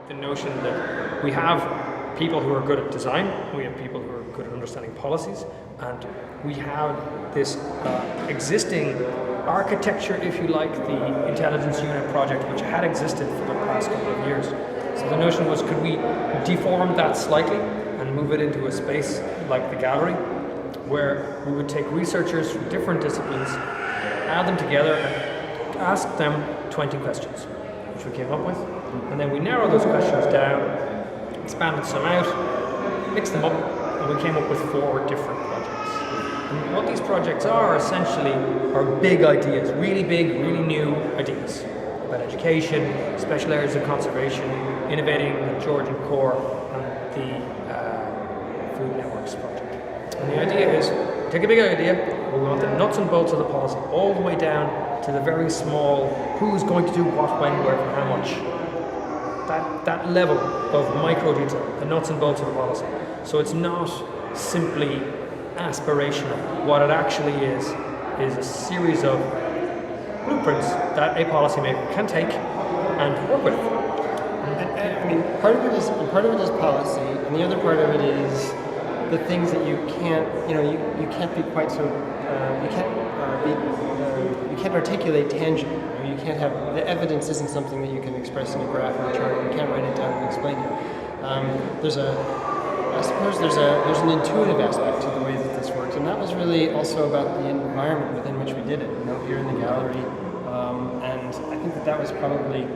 the notion that we have people who are good at design, we have people who are good at understanding policies, and we have this existing architecture, if you like, the intelligence unit project, which had existed for the past couple of years. So the notion was, could we deform that slightly and move it into a space like the gallery, where we would take researchers from different disciplines, add them together, and ask them 20 questions, which we came up with. And then we narrowed those questions down, expanded some out, mixed them up, and we came up with 4 different projects. And what these projects are essentially are big ideas, really big, really new ideas about education, special areas of conservation, innovating the Georgian core, and the food networks project. And the idea is, take a big idea, we want the nuts and bolts of the policy all the way down to the very small, who's going to do what, when, where, for how much. That level of micro detail, the nuts and bolts of the policy. So it's not simply aspirational. What it actually is a series of blueprints that a policymaker can take and work with. I mean, part of it is policy, and the other part of it is the things that you can't, you can't be quite so, you can't articulate tangibly. You can't have, the evidence isn't something that you can express in a graph or a chart. You can't write it down and explain it. I suppose there's an intuitive aspect to the way that this works, and that was really also about the environment within which we did it, here in the gallery. And I think that was probably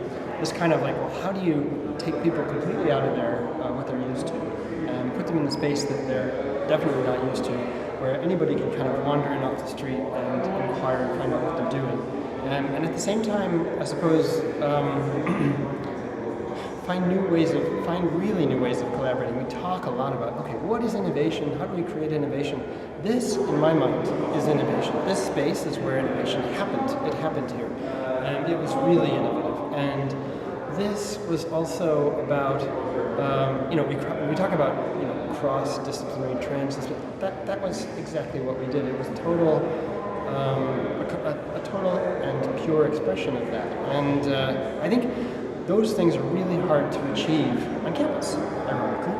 this kind of like, well, how do you take people completely out of their, what they're used to, and put them in the space that they're definitely not used to, where anybody can kind of wander in off the street and inquire and find out what they're doing. And at the same time, I suppose, find really new ways of collaborating. We talk a lot about, okay, what is innovation? How do we create innovation? This, in my mind, is innovation. This space is where innovation happened. It happened here. And it was really innovative. And this was also about, we talk about, cross-disciplinary trends. That was exactly what we did. It was a total and pure expression of that. And I think those things are really hard to achieve on campus, ironically.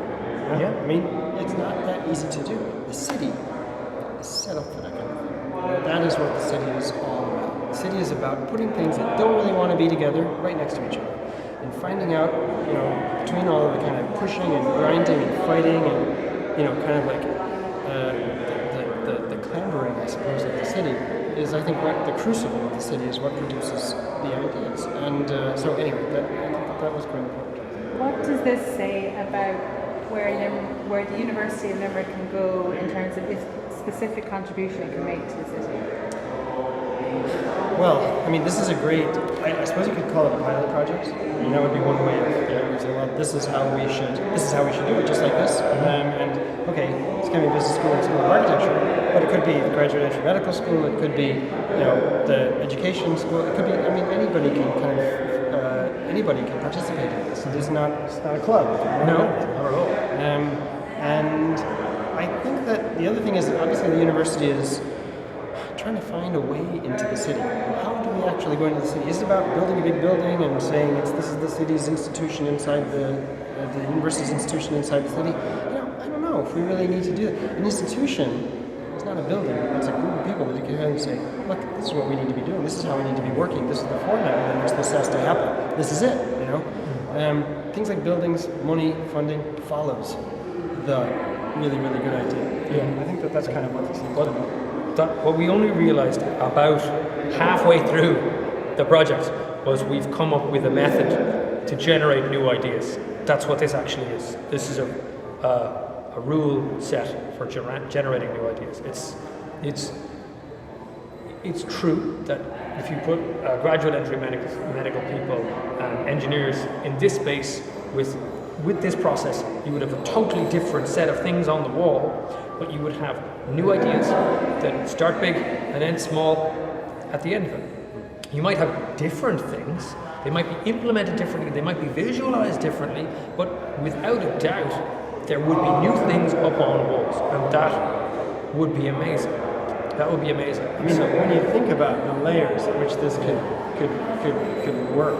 Yeah. I mean, it's not that easy to do. The city is set up for that kind of thing. That is what the city is all about. The city is about putting things that don't really want to be together right next to each other, and finding out, between all of the kind of pushing and grinding and fighting and, kind of like the clambering, I suppose, of the city is, I think, what the crucible of the city is what produces the ideas. And so anyway, that was quite important. What does this say about where the University of Limerick can go in terms of its specific contribution it can make to the city? Well, I mean, this is a great, I suppose you could call it a pilot project. I mean, that would be one way of saying, well, this is how we should do it, just like this. And okay, it's going to be business school and school of architecture, but it could be the graduate entry medical school, it could be, the education school, it could be, I mean, anybody can participate in this. It's not a club. No, not at all. And I think that the other thing is that obviously the university is trying to find a way into the city. How do we actually go into the city? Is it about building a big building and saying this is the city's institution inside the university's institution inside the city? I don't know if we really need to do that. An institution is not a building. It's a group of people that you can and say, look, this is what we need to be doing. This is how we need to be working. This is the format within which this has to happen. This is it. Things like buildings, money, funding follows the really, really good idea. Yeah. I think that's kind of what this is about. What we only realized about halfway through the project was we've come up with a method to generate new ideas. That's what this actually is. This is a rule set for generating new ideas. It's true that if you put graduate entry medical people and engineers in this space with this process, you would have a totally different set of things on the wall, but you would have new ideas that start big and end small at the end of it. You might have different things, they might be implemented differently, they might be visualized differently, but without a doubt, there would be new things up on walls, and that would be amazing. That would be amazing. I mean, when you think about the layers at which this could work,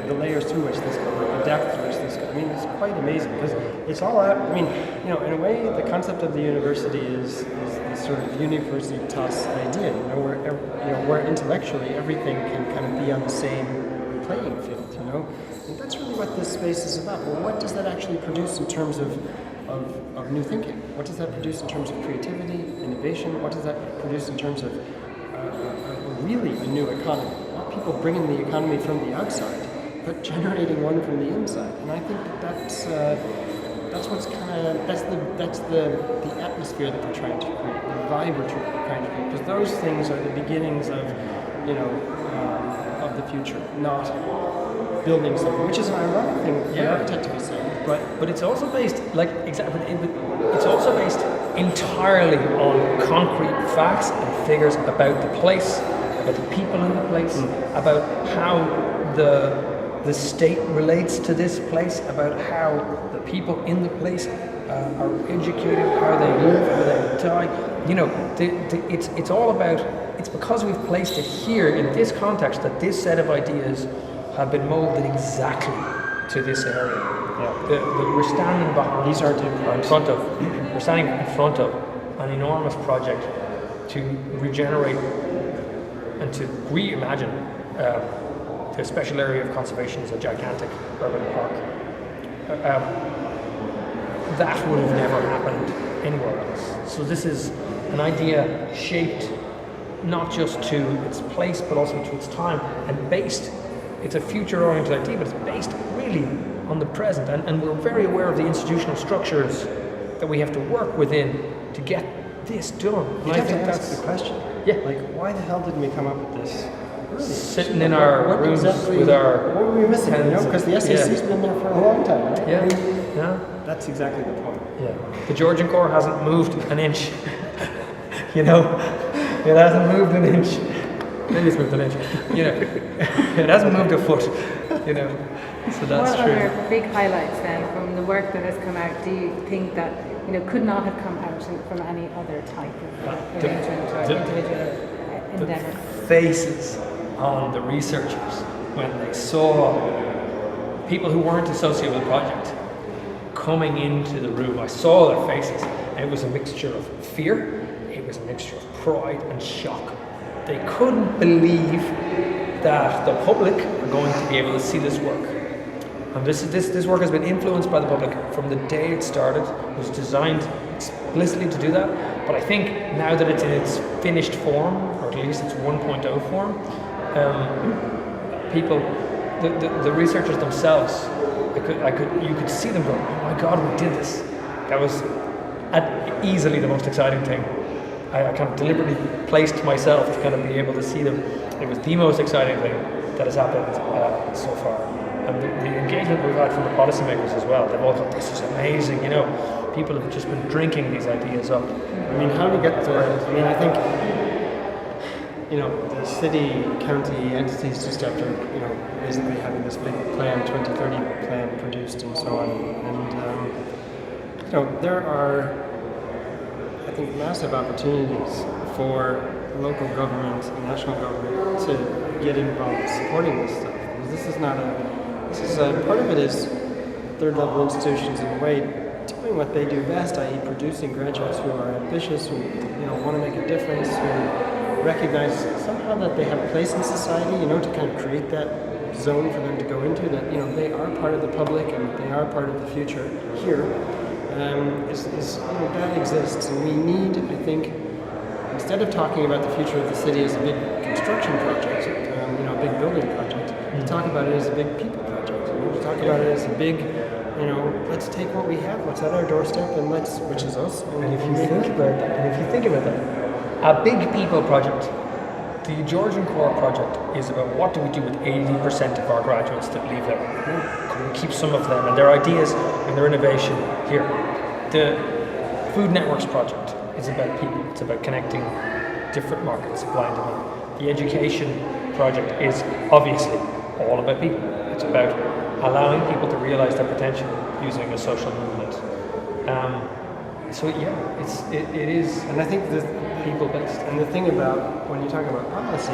the layers through which this could work, the depth through which this could, quite amazing because it's all out. I mean, you know, in a way, the concept of the university is this sort of universitas idea. You know, where intellectually everything can kind of be on the same playing field. You know, and that's really what this space is about. Well, what does that actually produce in terms of new thinking? What does that produce in terms of creativity, innovation? What does that produce in terms of really a new economy? Not people bringing the economy from the outside, but generating one from the inside. And I think that's what's kind of that's the atmosphere that we're trying to create, the vibe we're trying to create, because those things are the beginnings of of the future, not building something, which is an ironic thing for an architect to be saying. But it's also based, like, exactly, it's also based entirely on concrete facts and figures about the place, about the people in the place, about how the state relates to this place, about how the people in the place are educated, how they live, how they die. You know, it's all about, it's because we've placed it here in this context that this set of ideas have been molded exactly to this area. Yeah. We're standing behind. These are in front of. We're standing in front of an enormous project to regenerate and to reimagine the special area of conservation as a gigantic urban park. That would have never happened anywhere else. So this is an idea shaped not just to its place, but also to its time, and based. It's a future-oriented idea, but it's based really on the present, and we're very aware of the institutional structures that we have to work within to get this done. You have to ask the question. Yeah. Like, why the hell didn't we come up with this? Really? Sitting in our rooms with our... What were we missing? You know, because the SAC's been there for a long time, right? Yeah. I mean, Yeah. that's exactly the point. Yeah. The Georgian core hasn't moved an inch. You know, it hasn't moved an inch. Maybe it's moved an inch. You know, it hasn't moved a foot. You know, so that's what true. What other big highlights then from the work that has come out do you think that could not have come out from any other type of arrangement or individual endeavour? Faces on the researchers when they saw people who weren't associated with the project coming into the room. I saw their faces, and it was a mixture of fear, it was a mixture of pride and shock. They couldn't believe that the public are going to be able to see this work. And this work has been influenced by the public from the day it started. It was designed explicitly to do that. But I think now that it's in its finished form, or at least its 1.0 form, people, the researchers themselves, you could see them going, oh my God, we did this. That was easily the most exciting thing. I kind of deliberately placed myself to kind of be able to see them. It was the most exciting thing that has happened so far. And the engagement we've had from the policymakers as well, they've all thought, this is amazing, you know. People have just been drinking these ideas up. I mean, how do we get there? I mean, I think, the city, county entities just after, basically having this big plan, 2030 plan produced and so on. And, there are, I think, massive opportunities for local government and national government to get involved in supporting this stuff. Because part of it is third level institutions in a way doing what they do best, i.e. producing graduates who are ambitious, who want to make a difference, who recognize somehow that they have a place in society, to kind of create that zone for them to go into, that they are part of the public and they are part of the future here. That exists, and we need, I think, instead of talking about the future of the city as a big construction project, a big building project, to talk about it as a big people project. To talk about it as a big, let's take what we have, what's at our doorstep, and which is us. And if you think about that, a big people project, the Georgian Core project is about what do we do with 80% of our graduates that leave there? Can we keep some of them and their ideas and their innovation here? The Food Networks project is about people. It's about connecting different markets, supply and demand. The education project is obviously all about people. It's about allowing people to realize their potential using a social movement. It is. And I think the people based. And the thing about when you talk about policy,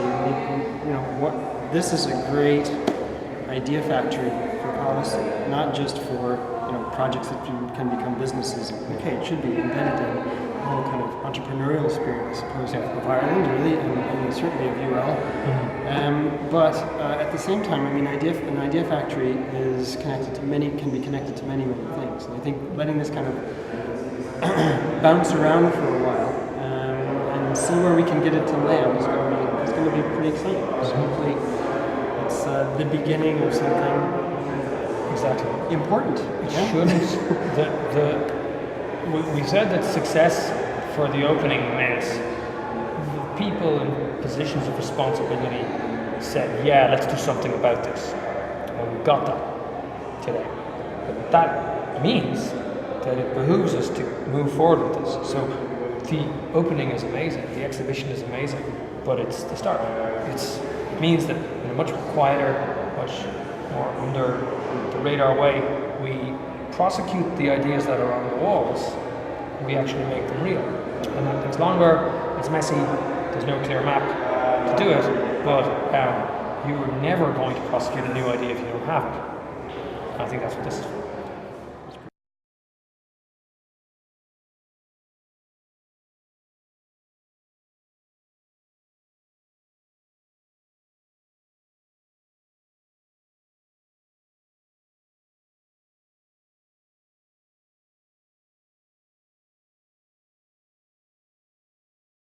this is a great idea factory for policy, not just for projects that can become businesses. Okay, it should be embedded in the whole kind of entrepreneurial spirit, I suppose, of Ireland, really, and certainly of UL. But at the same time, I mean, an idea factory is connected to many things. And I think letting this kind of bounce around for a while and see where we can get it to land is going to be pretty exciting. So hopefully, it's the beginning of something. Exactly. Important. It shouldn't. We said that success for the opening meant people in positions of responsibility said, yeah, let's do something about this. And we got that today. But that means that it behooves us to move forward with this. So the opening is amazing, the exhibition is amazing, but it's the start. It means that in a much quieter, much more under the radar way, we prosecute the ideas that are on the walls, we actually make them real. And that takes longer, it's messy, there's no clear map to do it, but you're never going to prosecute a new idea if you don't have it. I think that's what this is for.